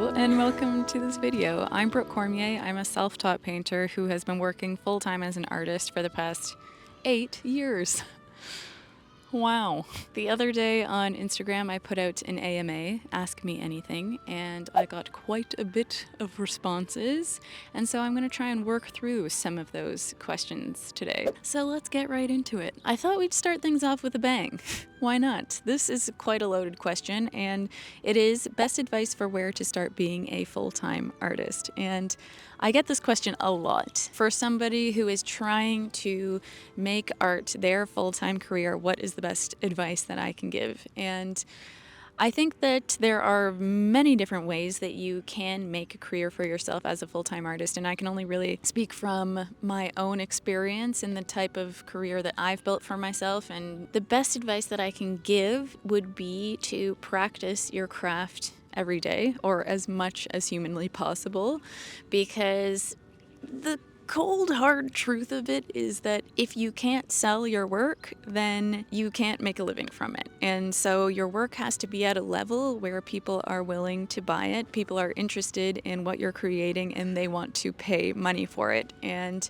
Hello and welcome to this video. I'm Brooke Cormier. I'm a self-taught painter who has been working full-time as an artist for the past 8 years. Wow. The other day on Instagram I put out an AMA, Ask Me Anything, and I got quite a bit of responses, and so I'm going to try and work through some of those questions today. So let's get right into it. I thought we'd start things off with a bang. Why not? This is quite a loaded question, and it is best advice for where to start being a full-time artist. And I get this question a lot. For somebody who is trying to make art their full-time career, what is the best advice that I can give? And I think that there are many different ways that you can make a career for yourself as a full-time artist, and I can only really speak from my own experience and the type of career that I've built for myself. And the best advice that I can give would be to practice your craft every day, or as much as humanly possible, because the cold hard truth of it is that if you can't sell your work, then you can't make a living from it. And so your work has to be at a level where people are willing to buy it, people are interested in what you're creating, and they want to pay money for it. And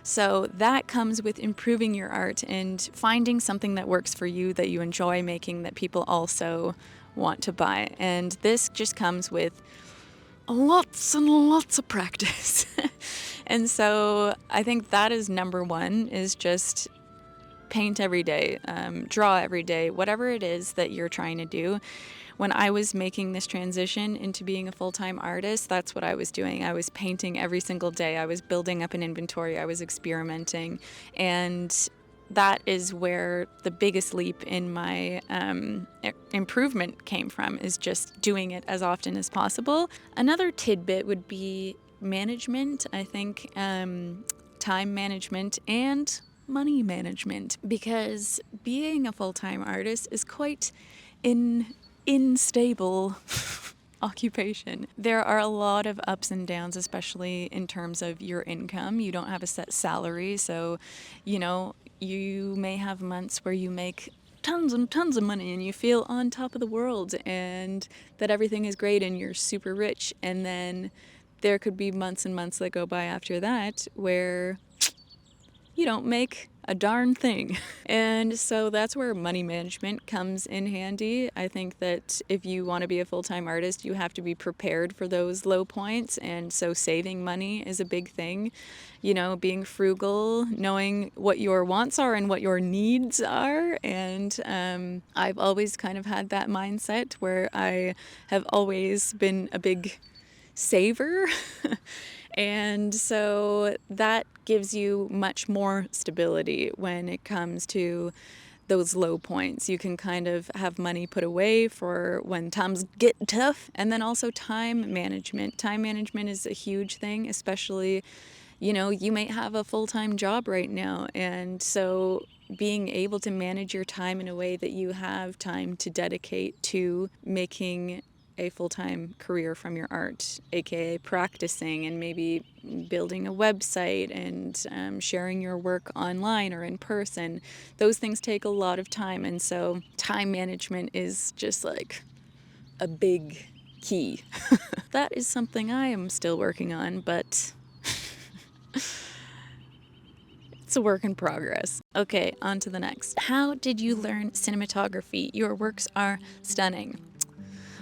so that comes with improving your art and finding something that works for you, that you enjoy making, that people also want to buy. And this just comes with lots and lots of practice. And so I think that is number one, is just paint every day, draw every day, whatever it is that you're trying to do. When I was making this transition into being a full-time artist, that's what I was doing. I was painting every single day. I was building up an inventory. I was experimenting. And that is where the biggest leap in my improvement came from, is just doing it as often as possible. Another tidbit would be management. I think time management and money management, because being a full-time artist is quite unstable occupation. There are a lot of ups and downs, especially in terms of your income. You don't have a set salary, so you may have months where you make tons and tons of money and you feel on top of the world and that everything is great and you're super rich, and then there could be months and months that go by after that where you don't make a darn thing. And so that's where money management comes in handy. I think that if you want to be a full-time artist, you have to be prepared for those low points, and so saving money is a big thing. Being frugal, knowing what your wants are and what your needs are. And I've always kind of had that mindset where I have always been a big saver. And so that gives you much more stability when it comes to those low points. You can kind of have money put away for when times get tough. And then also time management. Time management is a huge thing, especially, you may have a full-time job right now. And so being able to manage your time in a way that you have time to dedicate to making a full-time career from your art, aka practicing and maybe building a website and sharing your work online or in person. Those things take a lot of time, and so time management is just like a big key. That is something I am still working on, but it's a work in progress. Okay, on to the next. How did you learn cinematography? Your works are stunning.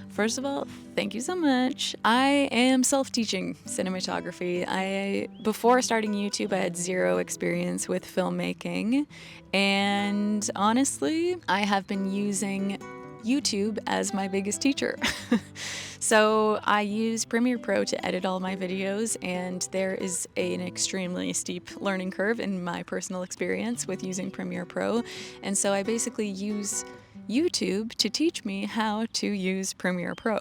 First of all, thank you so much. I am self-teaching cinematography. Before starting YouTube, I had zero experience with filmmaking, and honestly, I have been using YouTube as my biggest teacher. So I use Premiere Pro to edit all my videos, and there is an extremely steep learning curve in my personal experience with using Premiere Pro, and so I basically use YouTube to teach me how to use Premiere Pro.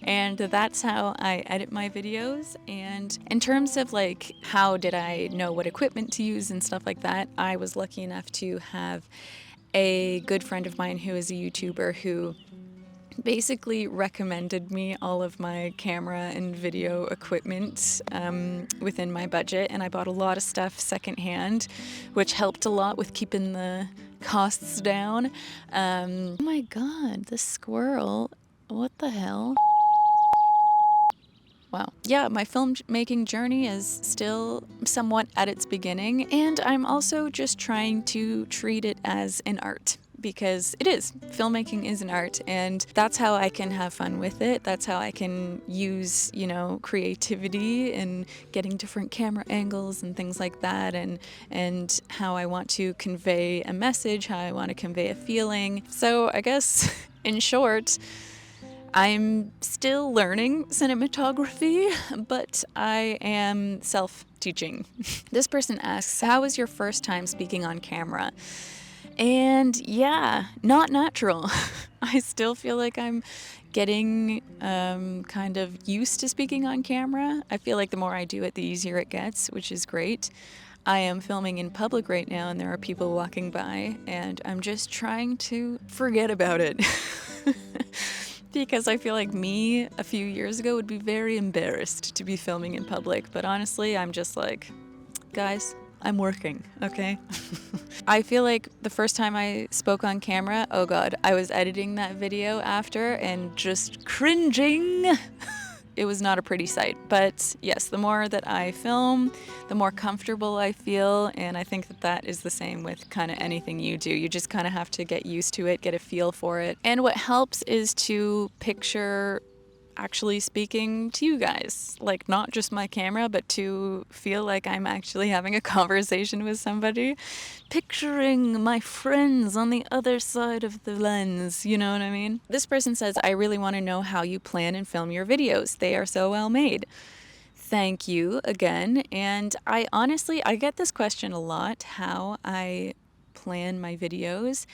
And that's how I edit my videos. And in terms of how did I know what equipment to use and stuff like that, I was lucky enough to have a good friend of mine who is a YouTuber who basically recommended me all of my camera and video equipment within my budget, and I bought a lot of stuff secondhand, which helped a lot with keeping the costs down. Oh my god, the squirrel, what the hell? Wow. Yeah, my filmmaking journey is still somewhat at its beginning, and I'm also just trying to treat it as an art. Because it is. Filmmaking is an art, and that's how I can have fun with it. That's how I can use, creativity and getting different camera angles and things like that, and how I want to convey a message, how I want to convey a feeling. So I guess, in short, I'm still learning cinematography, but I am self-teaching. This person asks, how was your first time speaking on camera? And yeah, not natural. I still feel like I'm getting kind of used to speaking on camera. I feel like the more I do it, the easier it gets, which is great. I am filming in public right now, and there are people walking by, and I'm just trying to forget about it. Because I feel like me a few years ago would be very embarrassed to be filming in public. But honestly, I'm just like, guys, I'm working, okay? I feel like the first time I spoke on camera, oh god, I was editing that video after and just cringing. It was not a pretty sight. But yes, the more that I film, the more comfortable I feel, and I think that that is the same with kind of anything you do. You just kind of have to get used to it, get a feel for it. And what helps is to picture actually speaking to you guys, like not just my camera, but to feel like I'm actually having a conversation with somebody, picturing my friends on the other side of the lens, you know what I mean? This person says, I really want to know how you plan and film your videos. They are so well made. Thank you again. And I get this question a lot, how I plan my videos.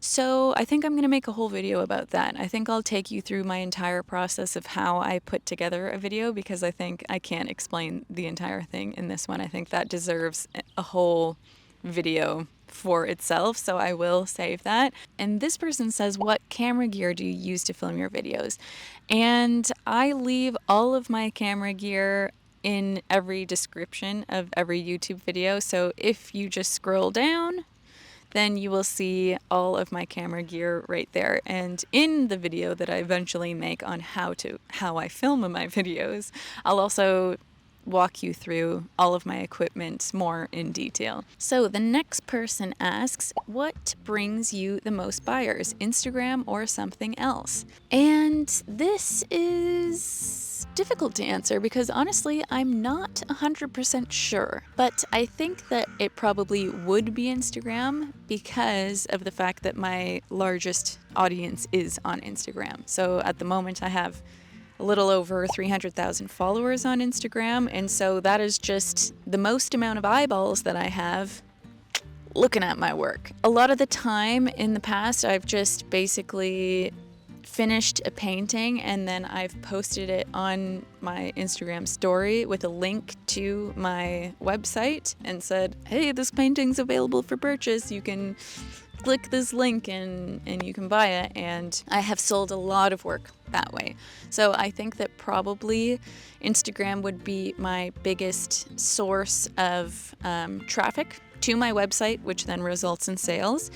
So I think I'm going to make a whole video about that. I think I'll take you through my entire process of how I put together a video, because I think I can't explain the entire thing in this one. I think that deserves a whole video for itself, so I will save that. And this person says, what camera gear do you use to film your videos? And I leave all of my camera gear in every description of every YouTube video. So if you just scroll down, then you will see all of my camera gear right there. And in the video that I eventually make on how I film my videos, I'll also walk you through all of my equipment more in detail. So the next person asks, what brings you the most buyers, Instagram or something else? And this is difficult to answer because honestly, I'm not 100% sure. But I think that it probably would be Instagram because of the fact that my largest audience is on Instagram. So at the moment I have a little over 300,000 followers on Instagram, and so that is just the most amount of eyeballs that I have looking at my work. A lot of the time in the past, I've just basically finished a painting and then I've posted it on my Instagram story with a link to my website and said, hey, this painting's available for purchase. You can click this link and you can buy it. And I have sold a lot of work that way. So I think that probably Instagram would be my biggest source of traffic to my website, which then results in sales.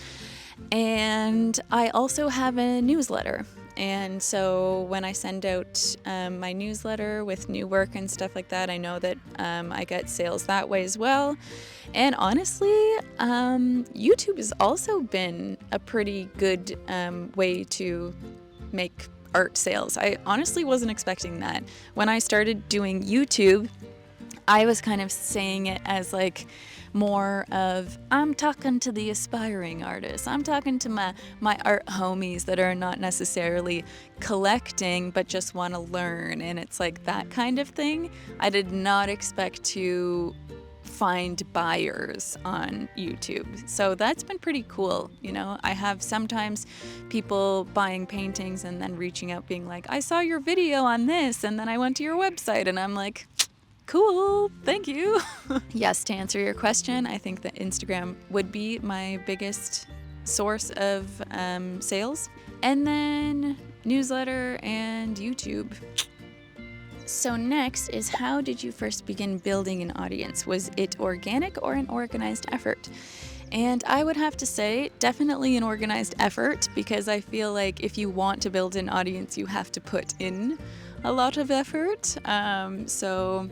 And I also have a newsletter. And so when I send out my newsletter with new work and stuff like that, I know that I get sales that way as well. And honestly, YouTube has also been a pretty good way to make art sales. I honestly wasn't expecting that. When I started doing YouTube, I was kind of saying it as like more of, I'm talking to the aspiring artists. I'm talking to my art homies that are not necessarily collecting but just want to learn, and it's like that kind of thing. I did not expect to find buyers on YouTube. So that's been pretty cool. You know, I have sometimes people buying paintings and then reaching out being like, I saw your video on this and then I went to your website, and I'm like, cool, thank you. Yes, to answer your question, I think that Instagram would be my biggest source of sales. And then newsletter and YouTube. So next is, how did you first begin building an audience? Was it organic or an organized effort? And I would have to say definitely an organized effort, because I feel like if you want to build an audience, you have to put in a lot of effort. So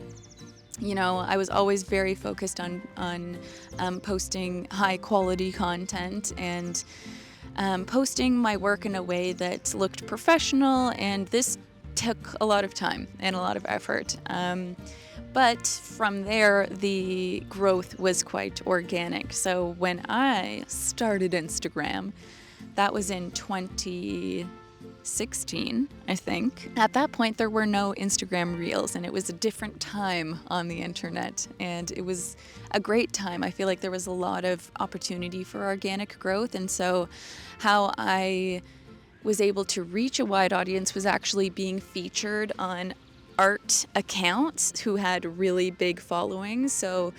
I was always very focused on posting high quality content and posting my work in a way that looked professional, and this took a lot of time and a lot of effort. But from there, the growth was quite organic. So when I started Instagram, that was in 2016, I think. At that point, there were no Instagram Reels, and it was a different time on the internet, and it was a great time. I feel like there was a lot of opportunity for organic growth, and so how I was able to reach a wide audience was actually being featured on art accounts who had really big followings. So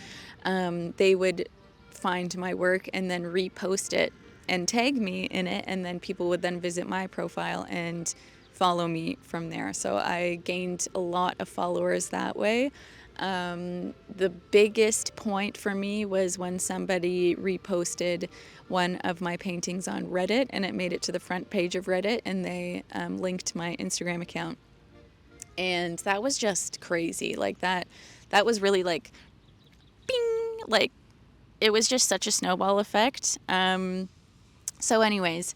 they would find my work and then repost it and tag me in it, and then people would then visit my profile and follow me from there. So I gained a lot of followers that way. The biggest point for me was when somebody reposted one of my paintings on Reddit, and it made it to the front page of Reddit, and they linked my Instagram account. And that was just crazy. Like that was really like bing, like it was just such a snowball effect. So anyways,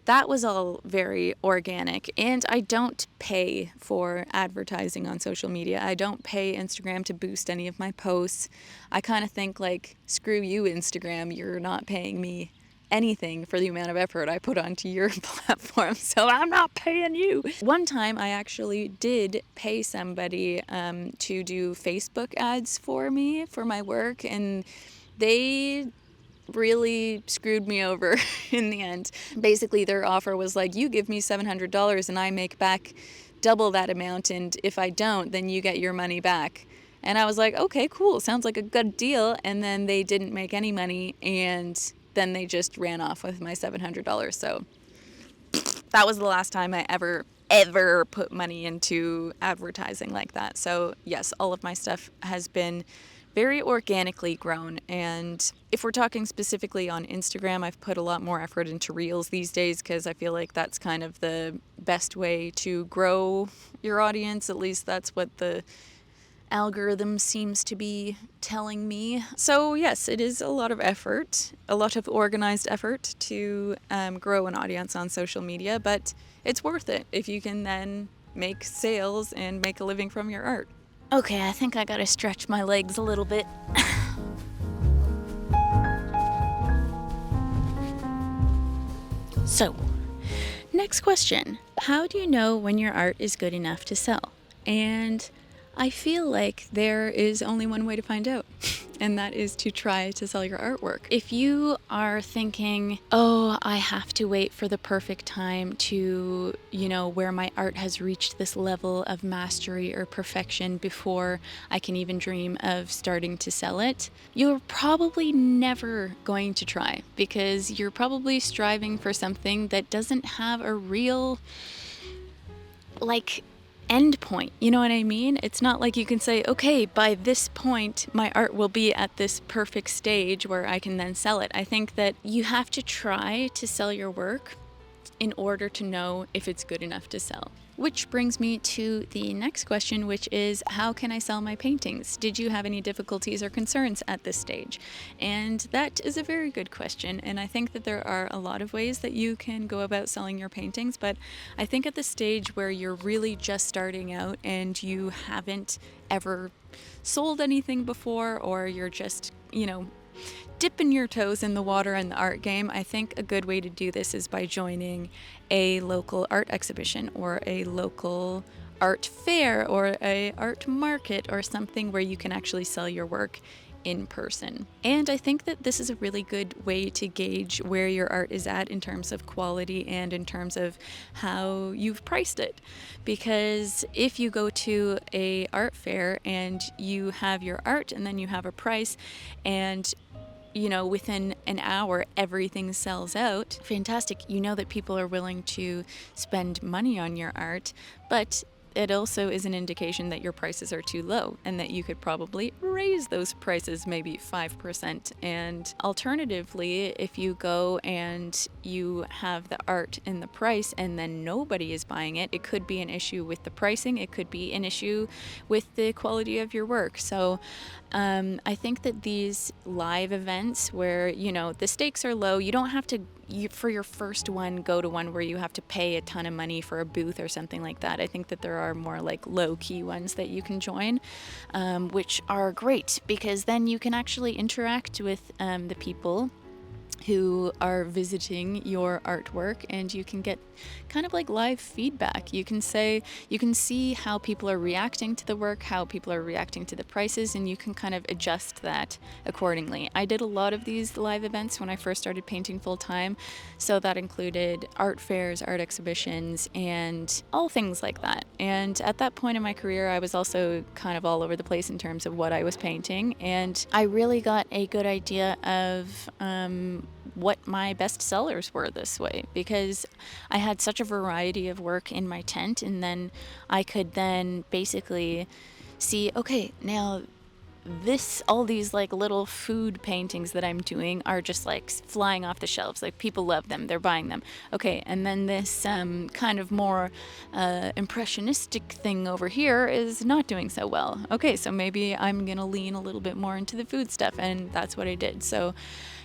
that was all very organic, and I don't pay for advertising on social media. I don't pay Instagram to boost any of my posts. I kind of think like, screw you, Instagram, you're not paying me anything for the amount of effort I put onto your platform, so I'm not paying you. One time I actually did pay somebody to do Facebook ads for me for my work, and they really screwed me over in the end. Basically, their offer was like, you give me $700 and I make back double that amount, and if I don't, then you get your money back. And I was like, okay, cool, sounds like a good deal. And then they didn't make any money, and then they just ran off with my $700. So that was the last time I ever put money into advertising like that. So yes, all of my stuff has been very organically grown. And if we're talking specifically on Instagram, I've put a lot more effort into Reels these days, because I feel like that's kind of the best way to grow your audience. At least that's what the algorithm seems to be telling me. So yes, it is a lot of effort, a lot of organized effort to grow an audience on social media, but it's worth it if you can then make sales and make a living from your art. Okay, I think I gotta stretch my legs a little bit. So, next question. How do you know when your art is good enough to sell? And I feel like there is only one way to find out, and that is to try to sell your artwork. If you are thinking, oh, I have to wait for the perfect time to, where my art has reached this level of mastery or perfection before I can even dream of starting to sell it, you're probably never going to try, because you're probably striving for something that doesn't have a real, end point. You know what I mean? It's not like you can say, okay, by this point, my art will be at this perfect stage where I can then sell it. I think that you have to try to sell your work in order to know if it's good enough to sell. Which brings me to the next question, which is, how can I sell my paintings? Did you have any difficulties or concerns at this stage? And that is a very good question. And I think that there are a lot of ways that you can go about selling your paintings. But I think at the stage where you're really just starting out and you haven't ever sold anything before, or you're just, dipping your toes in the water in the art game, I think a good way to do this is by joining a local art exhibition or a local art fair or a art market or something where you can actually sell your work in person. And I think that this is a really good way to gauge where your art is at in terms of quality and in terms of how you've priced it. Because if you go to a art fair and you have your art and then you have a price, and within an hour, everything sells out, fantastic. You know that people are willing to spend money on your art, but it also is an indication that your prices are too low and that you could probably raise those prices maybe 5%. And alternatively, if you go and you have the art in the price and then nobody is buying it, it could be an issue with the pricing. It could be an issue with the quality of your work. So I think that these live events where, the stakes are low, you don't have to, for your first one, go to one where you have to pay a ton of money for a booth or something like that. I think that there are more like low-key ones that you can join, which are great because then you can actually interact with the people who are visiting your artwork, and you can get kind of like live feedback. You can see how people are reacting to the work, how people are reacting to the prices, and you can kind of adjust that accordingly. I did a lot of these live events when I first started painting full time, so that included art fairs, art exhibitions, and all things like that. And at that point in my career, I was also kind of all over the place in terms of what I was painting, and I really got a good idea of what my best sellers were this way, because I had such a variety of work in my tent, and then I could then basically see, okay, now all these like little food paintings that I'm doing are just like flying off the shelves. Like people love them, they're buying them. Okay, and then this kind of more impressionistic thing over here is not doing so well. Okay, so maybe I'm gonna lean a little bit more into the food stuff, and that's what I did. So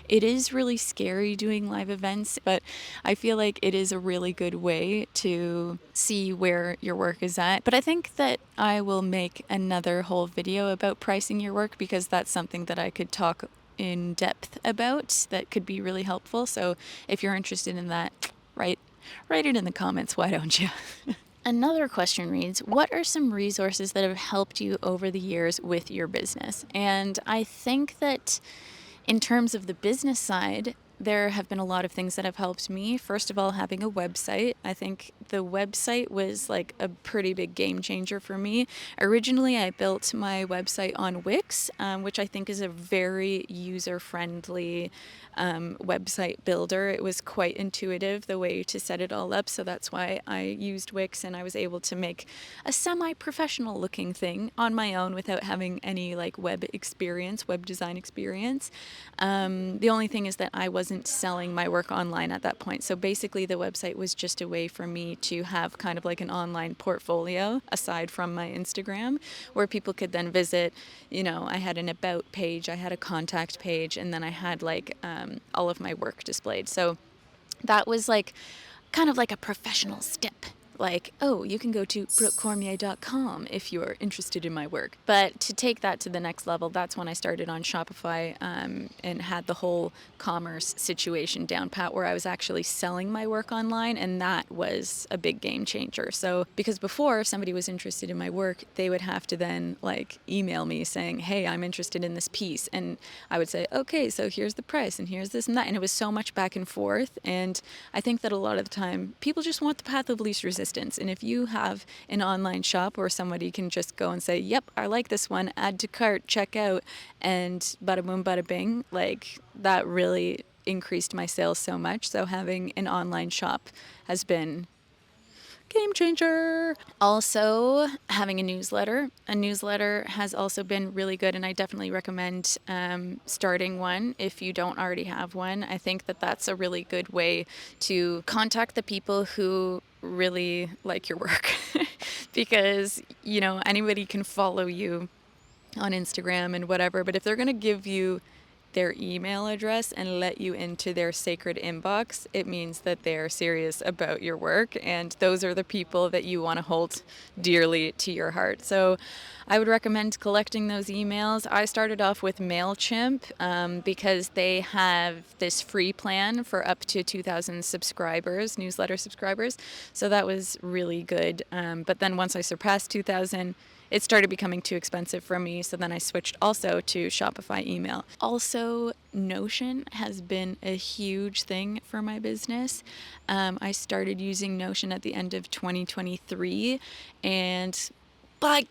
it is really scary doing live events, but I feel like it is a really good way to see where your work is at. But I think that I will make another whole video about pricing your work, because that's something that I could talk in depth about that could be really helpful. So if you're interested in that, write it in the comments, why don't you? Another question reads, what are some resources that have helped you over the years with your business? And I think that in terms of the business side, there have been a lot of things that have helped me. First of all, having a website. I think the website was like a pretty big game changer for me. Originally, I built my website on Wix, which I think is a very user-friendly website builder. It was quite intuitive, the way to set it all up. So that's why I used Wix, and I was able to make a semi-professional looking thing on my own without having any like web design experience. The only thing is that I wasn't selling my work online at that point. So basically the website was just a way for me to have kind of like an online portfolio aside from my Instagram, where people could then visit. I had an about page, I had a contact page, and then I had like all of my work displayed. So that was like kind of like a professional step. Like, oh, you can go to brookecormier.com if you're interested in my work. But to take that to the next level, that's when I started on Shopify and had the whole commerce situation down pat, where I was actually selling my work online, and that was a big game changer. So because before, if somebody was interested in my work, they would have to then like email me saying, hey, I'm interested in this piece. And I would say, okay, so here's the price and here's this and that. And it was so much back and forth. And I think that a lot of the time, people just want the path of least resistance. And if you have an online shop where somebody can just go and say, yep, I like this one, add to cart, check out, and bada boom, bada bing, like that really increased my sales so much. So having an online shop has been game changer. Also, having a newsletter. A newsletter has also been really good, and I definitely recommend starting one if you don't already have one. I think that that's a really good way to contact the people who really like your work because, anybody can follow you on Instagram and whatever, but if they're going to give you their email address and let you into their sacred inbox, it means that they're serious about your work, and those are the people that you want to hold dearly to your heart. So I would recommend collecting those emails. I started off with MailChimp because they have this free plan for up to 2,000 subscribers, newsletter subscribers. So that was really good. But then once I surpassed 2,000, it started becoming too expensive for me, so then I switched also to Shopify email. Also, Notion has been a huge thing for my business. I started using Notion at the end of 2023, and by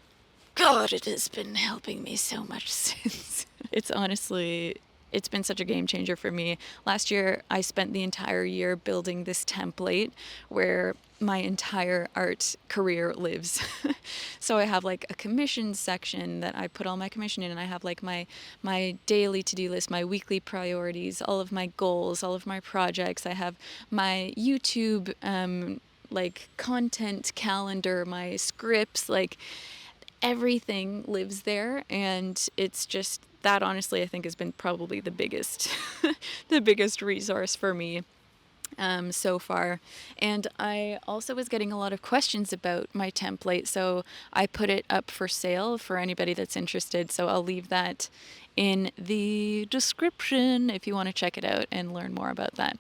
God, it has been helping me so much since. It's honestly It's been such a game changer for me. Last year, I spent the entire year building this template where my entire art career lives. So I have like a commission section that I put all my commission in, and I have like my daily to-do list, my weekly priorities, all of my goals, all of my projects. I have my YouTube like content calendar, my scripts, like everything lives there, and it's just that, honestly, I think has been probably the biggest the biggest resource for me so far. And I also was getting a lot of questions about my template, so I put it up for sale for anybody that's interested. So I'll leave that in the description if you want to check it out and learn more about that.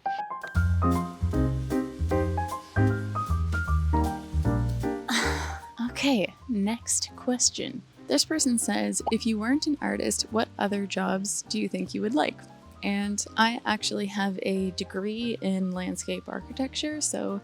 Okay, next question. This person says, if you weren't an artist, what other jobs do you think you would like? And I actually have a degree in landscape architecture, so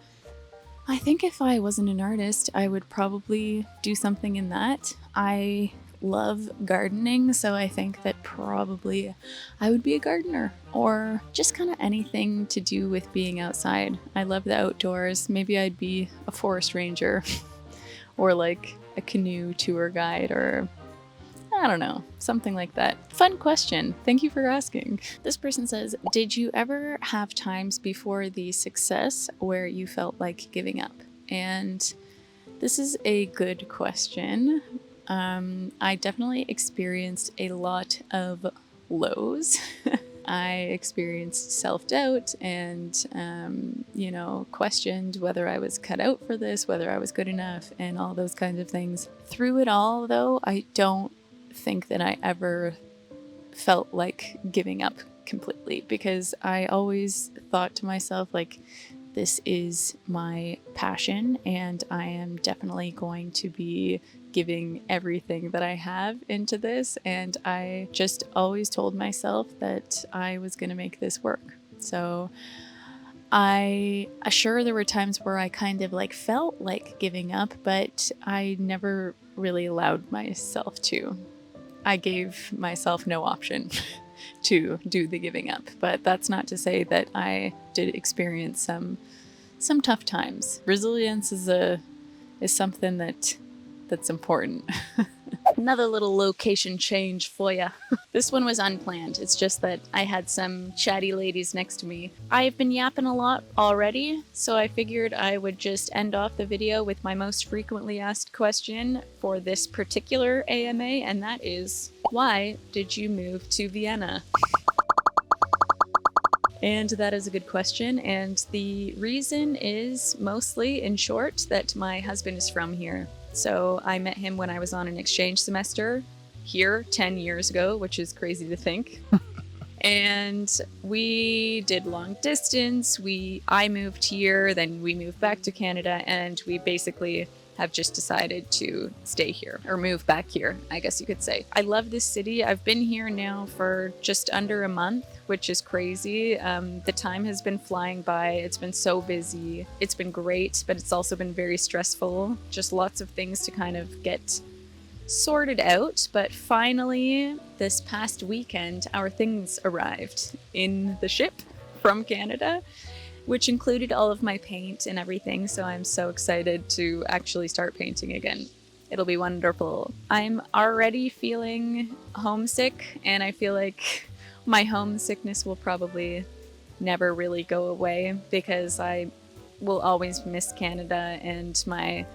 I think if I wasn't an artist, I would probably do something in that. I love gardening, so I think that probably I would be a gardener, or just kind of anything to do with being outside. I love the outdoors. Maybe I'd be a forest ranger or like a canoe tour guide, or I don't know, something like that. Fun question. Thank you for asking. This person says, did you ever have times before the success where you felt like giving up? And this is a good question. I definitely experienced a lot of lows. I experienced self-doubt and, questioned whether I was cut out for this, whether I was good enough, and all those kinds of things. Through it all, though, I don't think that I ever felt like giving up completely, because I always thought to myself, like, this is my passion and I am definitely going to be giving everything that I have into this, and I just always told myself that I was going to make this work. So sure, there were times where I kind of like felt like giving up, but I never really allowed myself to. I gave myself no option to do the giving up, but that's not to say that I did experience some tough times. Resilience is something that's important. Another little location change for ya. This one was unplanned. It's just that I had some chatty ladies next to me. I've been yapping a lot already, so I figured I would just end off the video with my most frequently asked question for this particular AMA, and that is, why did you move to Vienna? And that is a good question, and the reason is mostly, in short, that my husband is from here. So I met him when I was on an exchange semester here 10 years ago, which is crazy to think. And we did long distance. I moved here, then we moved back to Canada, and we basically have just decided to stay here, or move back here, I guess you could say. I love this city. I've been here now for just under a month, which is crazy. The time has been flying by. It's been so busy. It's been great, but it's also been very stressful. Just lots of things to kind of get sorted out. But finally, this past weekend, our things arrived in the ship from Canada, which included all of my paint and everything, so I'm so excited to actually start painting again. It'll be wonderful. I'm already feeling homesick, and I feel like my homesickness will probably never really go away, because I will always miss Canada and my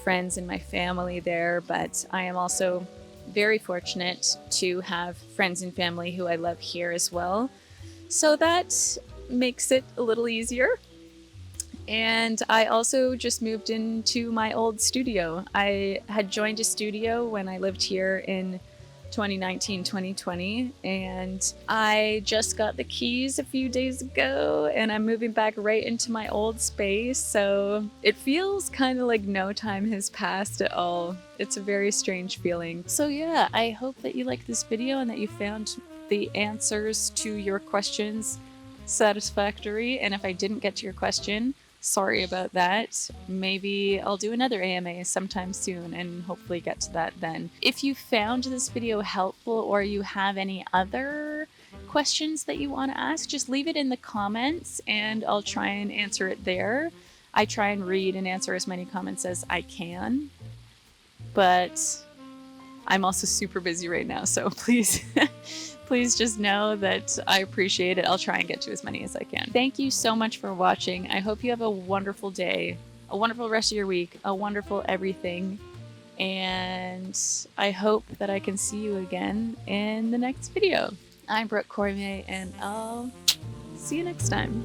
friends and my family there, but I am also very fortunate to have friends and family who I love here as well. So that makes it a little easier. And I also just moved into my old studio. I had joined a studio when I lived here in 2019, 2020, and I just got the keys a few days ago, and I'm moving back right into my old space, so it feels kind of like no time has passed at all. It's a very strange feeling. So yeah, I hope that you liked this video and that you found the answers to your questions satisfactory, and if I didn't get to your question, sorry about that. Maybe I'll do another AMA sometime soon and hopefully get to that then. If you found this video helpful, or you have any other questions that you want to ask, just leave it in the comments and I'll try and answer it there. I try and read and answer as many comments as I can, but I'm also super busy right now, so please, please just know that I appreciate it. I'll try and get to as many as I can. Thank you so much for watching. I hope you have a wonderful day, a wonderful rest of your week, a wonderful everything, and I hope that I can see you again in the next video. I'm Brooke Cormier, and I'll see you next time.